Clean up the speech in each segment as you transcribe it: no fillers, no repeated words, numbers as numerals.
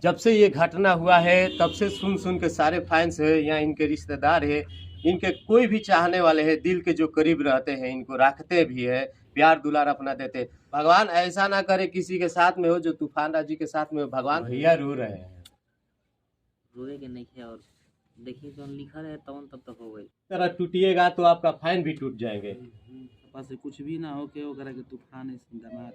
जब से ये घटना हुआ है तब से सुन सुन के सारे फैंस है या इनके रिश्तेदार है, इनके कोई भी चाहने वाले हैं, दिल के जो करीब रहते हैं इनको रखते भी है, प्यार दुलार अपना देते हैं। भगवान ऐसा ना करे किसी के साथ में हो जो तूफान राज जी के साथ में हो। भगवान भैया रो रहे हैं, रोए के नहीं है। और देखिए जो लिखा रहे तवन तब तक हो गई तरह टूटिएगा तो आपका फैन भी टूट जाएंगे। पास से कुछ भी ना हो के ओकरा के तूफान ऐसे दामाद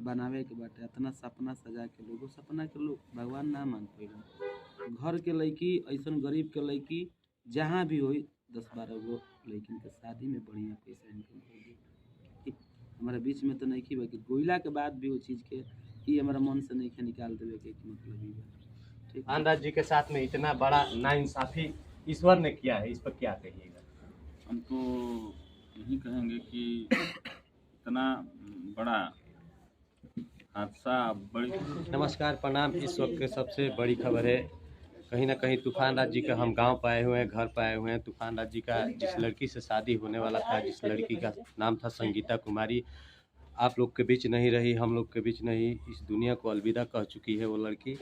बनावे के बाटे। इतना सपना सजा के लोग सपना के लोग भगवान ना मान पाएगा। घर के लड़की ऐसा गरीब के लड़की जहाँ भी होई 10-12 गो लड़किन के शादी में बढ़िया पैसा इनकम होगी। हमारे बीच में तो नहीं की बाकी गोइला के बाद भी वो चीज़ के कि हमारा मन से नहीं के निकाल देवे के मतलब ही ठीक। तूफान राज जी के साथ में इतना बड़ा नाइंसाफी ईश्वर ने किया है, इस पर क्या कहिएगा? हम तो यही कहेंगे कि इतना बड़ा हादसा बड़ी। नमस्कार, प्रणाम। इस वक्त के सबसे बड़ी खबर है, कहीं ना कहीं तूफान राज जी का हम गांव पर आए हुए हैं, घर पर आए हुए हैं। तूफान राज जी का जिस लड़की से शादी होने वाला था, जिस लड़की का नाम था संगीता कुमारी, आप लोग के बीच नहीं रही, हम लोग के बीच नहीं, इस दुनिया को अलविदा कह चुकी है वो लड़की।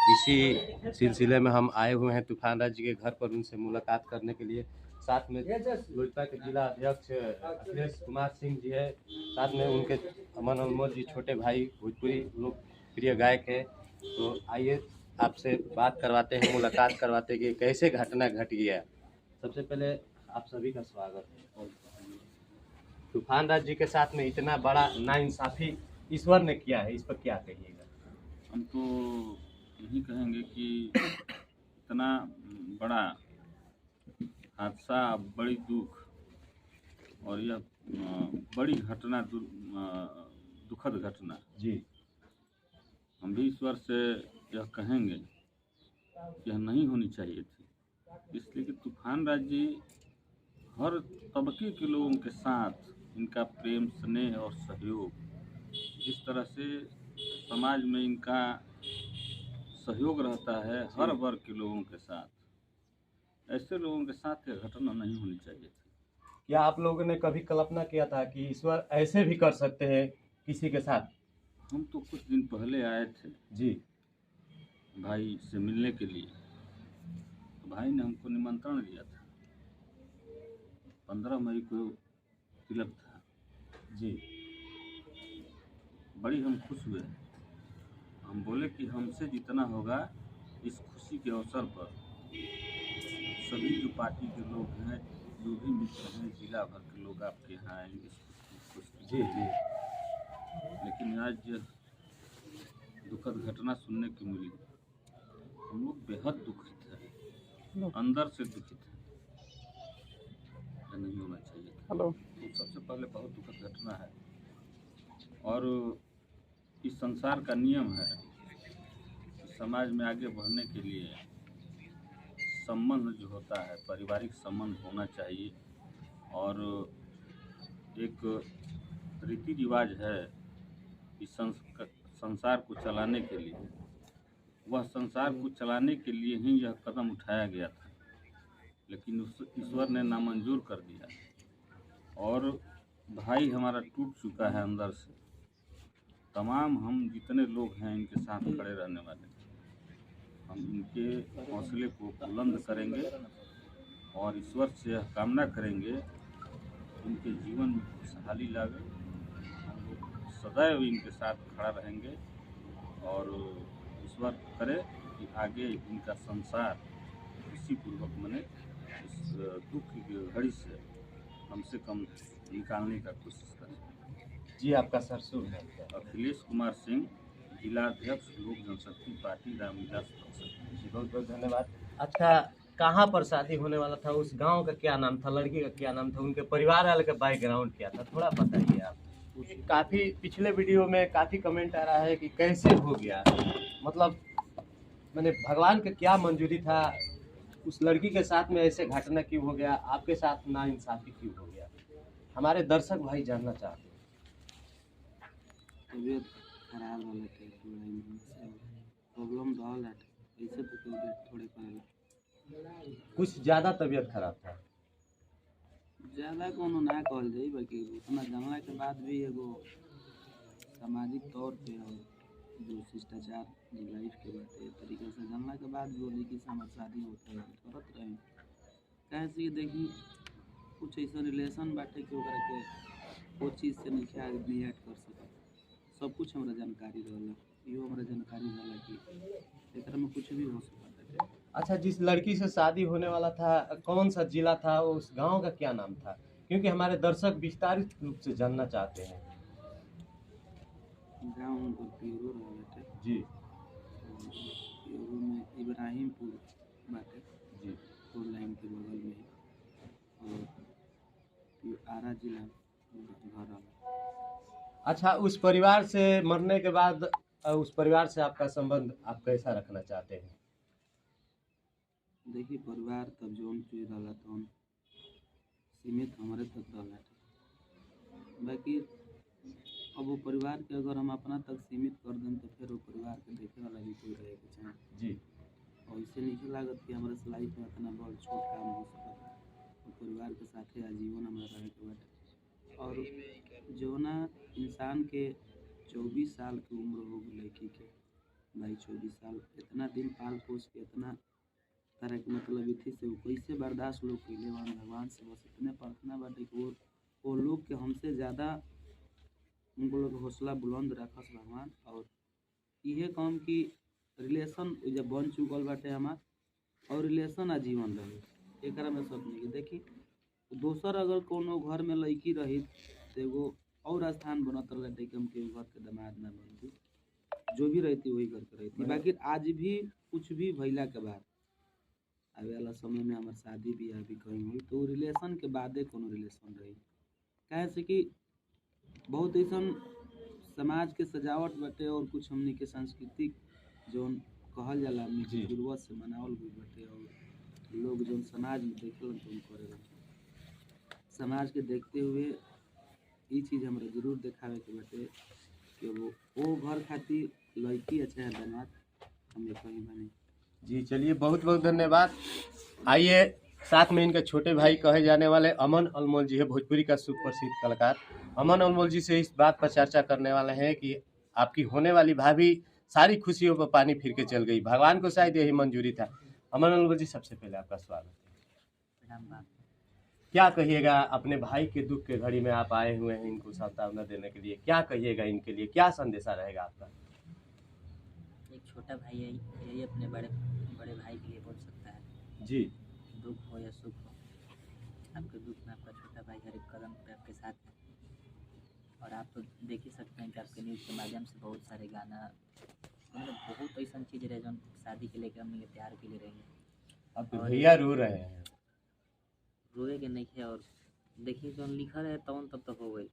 इसी सिलसिले में हम आए हुए हैं तूफान राज जी के घर पर उनसे मुलाकात करने के लिए। साथ में लोजपा के जिला अध्यक्ष अखिलेश कुमार सिंह जी है, साथ में उनके अमन अनमोल जी छोटे भाई भोजपुरी लोकप्रिय गायक है। तो आइए आपसे बात करवाते हैं, मुलाकात करवाते हैं कि कैसे घटना घट गया। सबसे पहले आप सभी का स्वागत है। तूफान राज जी के साथ में इतना बड़ा नाइंसाफी ईश्वर ने किया है, इस पर क्या कहिएगा? हम तो यही कहेंगे कि इतना बड़ा हादसा बड़ी दुख और यह बड़ी घटना दुखद घटना जी, हम भी ईश्वर से यह कहेंगे कि यह नहीं होनी चाहिए थी। इसलिए कि तूफान राज जी हर तबके के लोगों के साथ इनका प्रेम स्नेह और सहयोग, जिस तरह से समाज में इनका सहयोग रहता है हर वर्ग के लोगों के साथ, ऐसे लोगों के साथ यह घटना नहीं होनी चाहिए थी। क्या आप लोगों ने कभी कल्पना किया था कि ईश्वर ऐसे भी कर सकते हैं किसी के साथ? हम तो कुछ दिन पहले आए थे जी, भाई से मिलने के लिए, तो भाई ने हमको निमंत्रण दिया था। 15 मई को तिलक था जी, बड़ी हम खुश हुए। हम बोले कि हमसे जितना होगा इस खुशी के अवसर पर सभी जो पार्टी के लोग हैं, जो भी मित्र हैं, जिला भर के लोग आपके यहाँ आएंगे जी, जी। लेकिन आज दुखद घटना सुनने को मिली। हम लोग बेहद दुखित हैं, अंदर से दुखित हैं। नहीं होना चाहिए था। तो सबसे पहले बहुत दुखद घटना है और इस संसार का नियम है कि समाज में आगे बढ़ने के लिए संबंध जो होता है पारिवारिक संबंध होना चाहिए और एक रीति रिवाज है इस संसार को चलाने के लिए। वह संसार को चलाने के लिए ही यह कदम उठाया गया था, लेकिन ईश्वर ने नामंजूर कर दिया और भाई हमारा टूट चुका है अंदर से। तमाम हम जितने लोग हैं इनके साथ खड़े रहने वाले, हम इनके हौसले को बुलंद करेंगे और ईश्वर से यह कामना करेंगे इनके जीवन में खुशहाली लावे। हम लोग सदैव इनके साथ खड़ा रहेंगे और ईश्वर करे कि आगे इनका संसार खुशीपूर्वक बने, इस दुख की घड़ी से कम से कम निकालने का कोशिश करें। जी, आपका सर शुभ है। अखिलेश कुमार सिंह, जिला अध्यक्ष लोक जनशक्ति पार्टी रामविलास बक्सर। जी, बहुत बहुत धन्यवाद। अच्छा, कहाँ पर शादी होने वाला था? उस गांव का क्या नाम था? लड़की का क्या नाम था? उनके परिवार वाले का बैकग्राउंड क्या था? थोड़ा बताइए आप। काफ़ी पिछले वीडियो में काफ़ी कमेंट आ रहा है कि कैसे हो गया, मतलब मैंने भगवान का क्या मंजूरी था, उस लड़की के साथ में ऐसे घटना क्यों हो गया, आपके साथ नाइंसाफी क्यों हो गया? हमारे दर्शक भाई जानना चाहते हैं। तबीयत खराब वाला प्रॉब्लम रहल है, ऐसे तो तबीयत थोड़े करेला कुछ ज़्यादा तबीयत खराब था? ज़्यादा कोनो ना कहल जाई, बाकी उतना जानला के बाद भी एगो सामाजिक तौर पे और जो शिष्टाचार जो लाइफ के बात है तरीका बाद भी वो लड़की से हमार शादी होता है करत रहे। काहे से कि देखी कुछ ऐसा रिलेशन बाटे कि ओकरा के वो चीज़ से नहीं आदमी ऐड कर सकत। सब कुछ हमरा जानकारी रहला, इहो हमरा जानकारी रहला कि एकरा में कुछ भी हो सकता है। अच्छा, जिस लड़की से शादी होने वाला था, कौन सा जिला था, उस गांव का क्या नाम था? क्योंकि हमारे दर्शक विस्तारित रूप से जानना चाहते हैं। गाँव उनकर प्यूरो रह बाटे, जी प्यूरो में इब्राहिमपुर बाटे, जी। 4 लाइन के बगल में ही, और आरा जिला घर आला। अच्छा, उस परिवार से मरने के बाद उस परिवार से आपका संबंध आप कैसा रखना चाहते हैं? देखिए परिवार तब जौन चीज रहला तौन सीमित हमारे तक रहला, बाकी अब वो परिवार के अगर हम अपना तक सीमित कर दें तो फिर वो परिवार के देखे वाला भी कोई रहे के चाहे जी। और इससे नहीं लागत कि हमारे लाइफ में इतना बड़ छोट काम हो सकता। वो परिवार के साथे आजीवन हमारा रहे के बाटे। और जो ना इंसान के 24 साल की उम्र हो गई लड़की के, भाई 24 साल इतना दिन पाल पोस के इतना तरह के मतलब इथी से वो कैसे बर्दाश्त लोग कैले बान। भगवान से बस इतने प्रार्थना बाटे कि वो लोग के हमसे ज़्यादा उनको लोग हौसला बुलंद रखस भगवान। और इहे काम कि रिलेशन जब बन चुकल बाटे हमार और रिलेशन आजीवन रहे, एकरा में सब नहीं देखी। दोसर अगर कोनो घर में लड़की रही तो एगो और स्थान बनत रहे कि हम के घर के दामाद ना बनती, जो भी रहती वही घर के रहती। बाकी आज भी कुछ भी भइला के बाद आवे वाला समय में हमार शादी ब्याह भी कहीं हुई तो रिलेशन के बादे कोनो रिलेशन रही। काहे से कि बहुत ऐसा समाज के सजावट बाटे और कुछ हमनी के सांस्कृतिक जौन कहल जाला हमनी के पूर्वज से मनावल गई बाटे और लोग जौन समाज में देखेलन तो करेलन। समाज के देखते हुए ये चीज़ हमरा जरूर देखावे के बाटे कि वो घर खातिर लड़की अच्छा है दामाद हमें कहीं बने। जी चलिए, बहुत बहुत धन्यवाद। आइए साथ में इनके छोटे भाई कहे जाने वाले अमन अनमोल जी है, भोजपुरी का सुप्रसिद्ध कलाकार। अमन अनमोल जी से इस बात पर चर्चा करने वाले हैं कि आपकी होने वाली भाभी सारी खुशियों पर पानी फिर के चल गई, भगवान को शायद यही मंजूरी था। अमन अनमोल जी, सबसे पहले आपका स्वागत है। क्या कहिएगा, अपने भाई के दुख के घड़ी में आप आए हुए हैं इनको सांत्वना देने के लिए, क्या कहिएगा इनके लिए, क्या संदेशा रहेगा आपका? एक छोटा भाई है, यही अपने बड़े भाई के लिए बोल सकता है। जी। दुख हो या सुख हो, आपके दुख में आपका छोटा भाई हर एक कदम पे आपके साथ है। और आप तो देख ही सकते हैं कि आपके न्यूज़ के माध्यम से बहुत सारे गाना, मतलब बहुत ऐसा चीज़ रहे जो शादी के लेकर हमने तैयार के लिए रहेंगे। अब तो भैया रो रहे हैं। रोए के नहीं है, और देखिए जो लिखा है तब तक हो गई,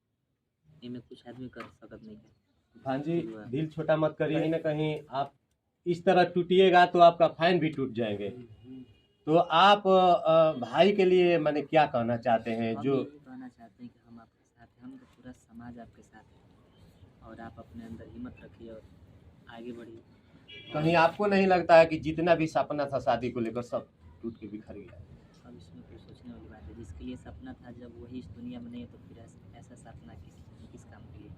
इनमें कुछ आदमी कर सकत नहीं है। भान जी, दिल छोटा मत करिए, कहीं ना कहीं आप इस तरह टूटिएगा तो आपका फैन भी टूट जाएंगे। तो आप भाई के लिए मैंने क्या कहना चाहते हैं? जो कहना चाहते हैं कि हम आपके साथ हैं, हम तो पूरा समाज आपके साथ है, और आप अपने अंदर हिम्मत रखिए और आगे बढ़िए। कहीं आपको नहीं लगता है कि जितना भी सपना था शादी को लेकर सब टूट के बिखर गया? अब इसमें कुछ सोचने वाली बात है, जिसके लिए सपना था जब वही इस दुनिया में नहीं है तो फिर ऐसा सपना किस काम के लिए?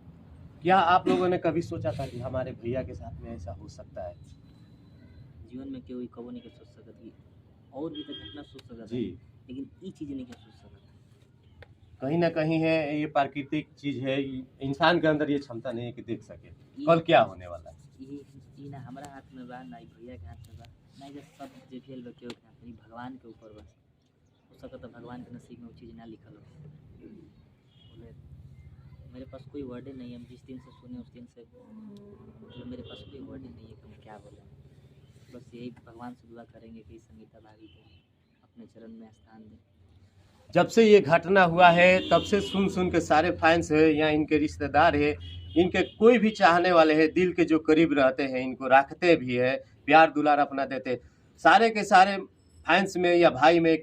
क्या आप लोगों ने कभी सोचा था कि हमारे भैया के साथ में ऐसा हो सकता है? जीवन में कोई कबो नहीं सोच सकती, और भी तो घटना सोच सकता जी, लेकिन ये चीज़ नहीं सोच सकता। कहीं ना कहीं है, ये प्राकृतिक चीज है, इंसान के अंदर ये क्षमता नहीं है कि देख सके कल क्या होने वाला है। ये ना हमारा हाथ में बा, ना भैया के हाथ में बा, ना ये सब जो खेल बा के हाथ में, भगवान के ऊपर बस हो सकता तो भगवान के नसीब में वो चीज़ ना लिखल हो। बोले मेरे पास कोई वर्ड नहीं है, हम जिस दिन से सुने उस दिन से मतलब मेरे पास कोई वर्ड नहीं है कि हम क्या बोलें। बस यही भगवान से दुआ करेंगे कि संगीता भाभी को अपने चरण में स्थान दें। जब से ये घटना हुआ है तब से सुन के सारे फैंस है या इनके रिश्तेदार है, इनके कोई भी चाहने वाले हैं, दिल के जो करीब रहते हैं इनको रखते भी है, प्यार दुलार अपना देते, सारे के सारे फैंस में या भाई में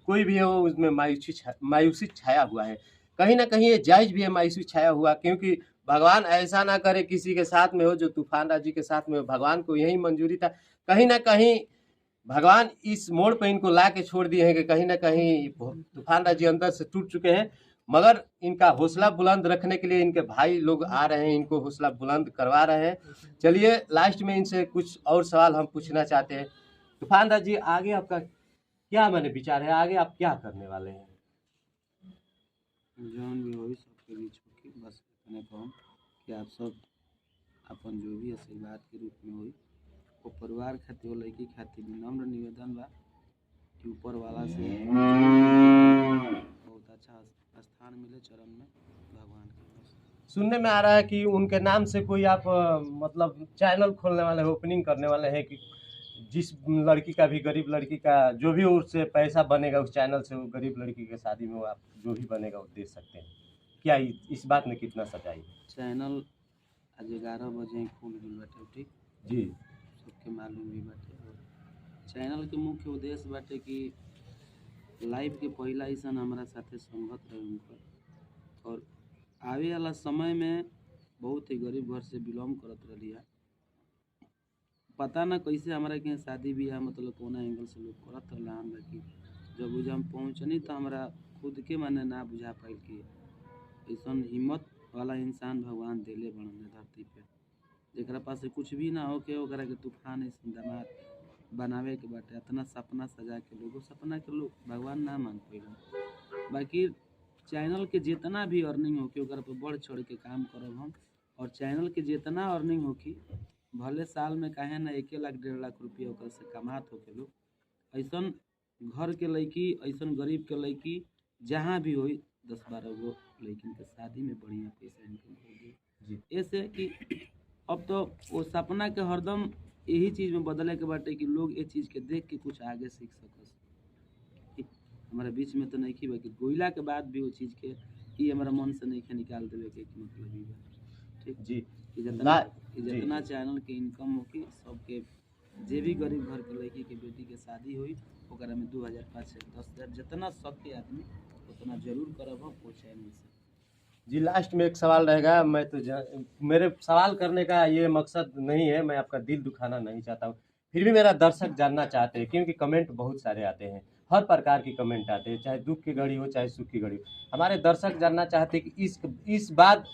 कोई भी हो उसमें मायूसी छाया हुआ है। कहीं ना कहीं ये जायज़ भी है मायूसी छाया हुआ, क्योंकि भगवान ऐसा ना करे किसी के साथ में हो जो तूफान राज जी के साथ में हो। भगवान को यही मंजूरी था, कहीं ना कहीं भगवान इस मोड़ पे इनको ला के छोड़ दिए हैं कि कहीं ना कहीं तूफान राज जी अंदर से टूट चुके हैं, मगर इनका हौसला बुलंद रखने के लिए इनके भाई लोग आ रहे हैं, इनको हौसला बुलंद करवा रहे हैं। चलिए लास्ट में इनसे कुछ और सवाल हम पूछना चाहते हैं। तूफान राज जी, आगे आपका क्या मैंने विचार है, आगे आप क्या करने वाले हैं? जौन भी होई सबके बीच होके बस इतने कहूँ कि आप सब अपन जो भी आशीर्वाद के रूप में होई वो परिवार खातिर, वो लड़की खातिर विनम्र निवेदन बा कि ऊपर वाला से बहुत अच्छा स्थान मिले चरण में, भगवान के बस। सुनने में आ रहा है कि उनके नाम से कोई आप मतलब चैनल खोलने वाले हैं, ओपनिंग करने वाले हैं कि जिस लड़की का भी, गरीब लड़की का जो भी उससे पैसा बनेगा उस चैनल से, वो गरीब लड़की के शादी में वो आप जो भी बनेगा वो दे सकते हैं। क्या इस बात में कितना सच्चाई है? चैनल आज 11 बजे ही खुल गई बाटे, ठीक जी सबके मालूम भी बाटे। और चैनल के मुख्य उद्देश्य बाटे कि लाइफ के पहला ऐसा हमारा साथे संगत रहे उनकर, और आवे वाला समय में बहुत ही गरीब घर से बिलोंग करत रही है। पता ना कैसे हमारा के यहाँ शादी ब्याह मतलब कोना एंगल से लोग करत रहन, बाकी जब वो हम पहुँचनी तो हमारा खुद के माने ना बुझा पाइल कि ऐसा हिम्मत वाला इंसान भगवान देले बड़न धरती पे, जेकरा पास कुछ भी ना हो के ओकरा के तूफान ऐसा दामाद बनावे के बाटे। इतना सपना सजा के लोग, सपना के लोग भगवान ना मान पाइल। बाकी चैनल के जितना भी अर्निंग होके ओकरा पर बढ़ चढ़ के काम करब हम, और चैनल के जितना अर्निंग होकी भले साल में काहे ना 1 लाख 1.5 लाख रुपया ओकर से कमात होके लोग, ऐसा घर के लड़की, ऐसा गरीब के लड़की जहाँ भी होई 10-12 गो लड़किन के शादी में बढ़िया पैसा इनकम कर दी। ऐसे कि अब तो वो सपना के हरदम यही चीज़ में बदले के बाटे कि लोग ये चीज़ के देख के कुछ आगे सीख सकस। हमारे बीच में तो नहीं की बाकी गोइला के बाद भी वो चीज़ के ये हमारा मन से नहीं निकाल देवे के मतलब ही बा, ठीक जी। कि जितना चैनल के इनकम होगी सबके, जे भी गरीब घर के लड़की के बेटी के शादी हुई ओकरा में 2000, 5000, 10,000 जितना सके आदमी उतना जरूर करब हम वो चैनल से। जी लास्ट में एक सवाल रहेगा, मैं तो मेरे सवाल करने का ये मकसद नहीं है, मैं आपका दिल दुखाना नहीं चाहता हूँ, फिर भी मेरा दर्शक जानना चाहते हैं क्योंकि कमेंट बहुत सारे आते हैं, हर प्रकार की कमेंट आते हैं, चाहे दुख की घड़ी हो चाहे सुख की घड़ी हो। हमारे दर्शक जानना चाहते हैं कि इस बात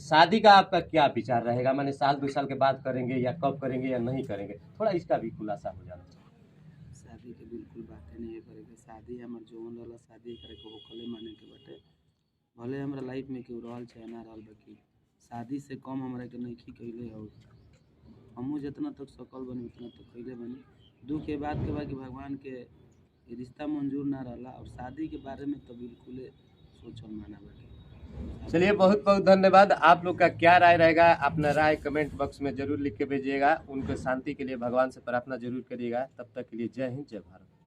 शादी का आपका क्या विचार रहेगा, माने साल 2 साल के बाद करेंगे या कब करेंगे या नहीं करेंगे, थोड़ा इसका भी खुलासा हो जाना चाहिए। शादी के बिल्कुल बातें नहीं करेंगे, शादी हमारे जौन वाला शादी करे के होकले माने के बाटे, भले हमारा लाइफ में केहू रहल चाहे ना रहल, बाकी शादी से कम हमारा के नहीं कैले हो। हमहू जितना तक सकल बनी उतना तक कैले बनी। दुख के बात के बाकी भगवान के रिश्ता मंजूर ना रहला, और शादी के बारे में तो बिल्कुल सोचल माना बाटे। चलिए बहुत बहुत धन्यवाद। आप लोग का क्या राय रहेगा, अपना राय कमेंट बॉक्स में जरूर लिख के भेजिएगा। उनके शांति के लिए भगवान से प्रार्थना जरूर करिएगा। तब तक के लिए जय हिंद, जय भारत।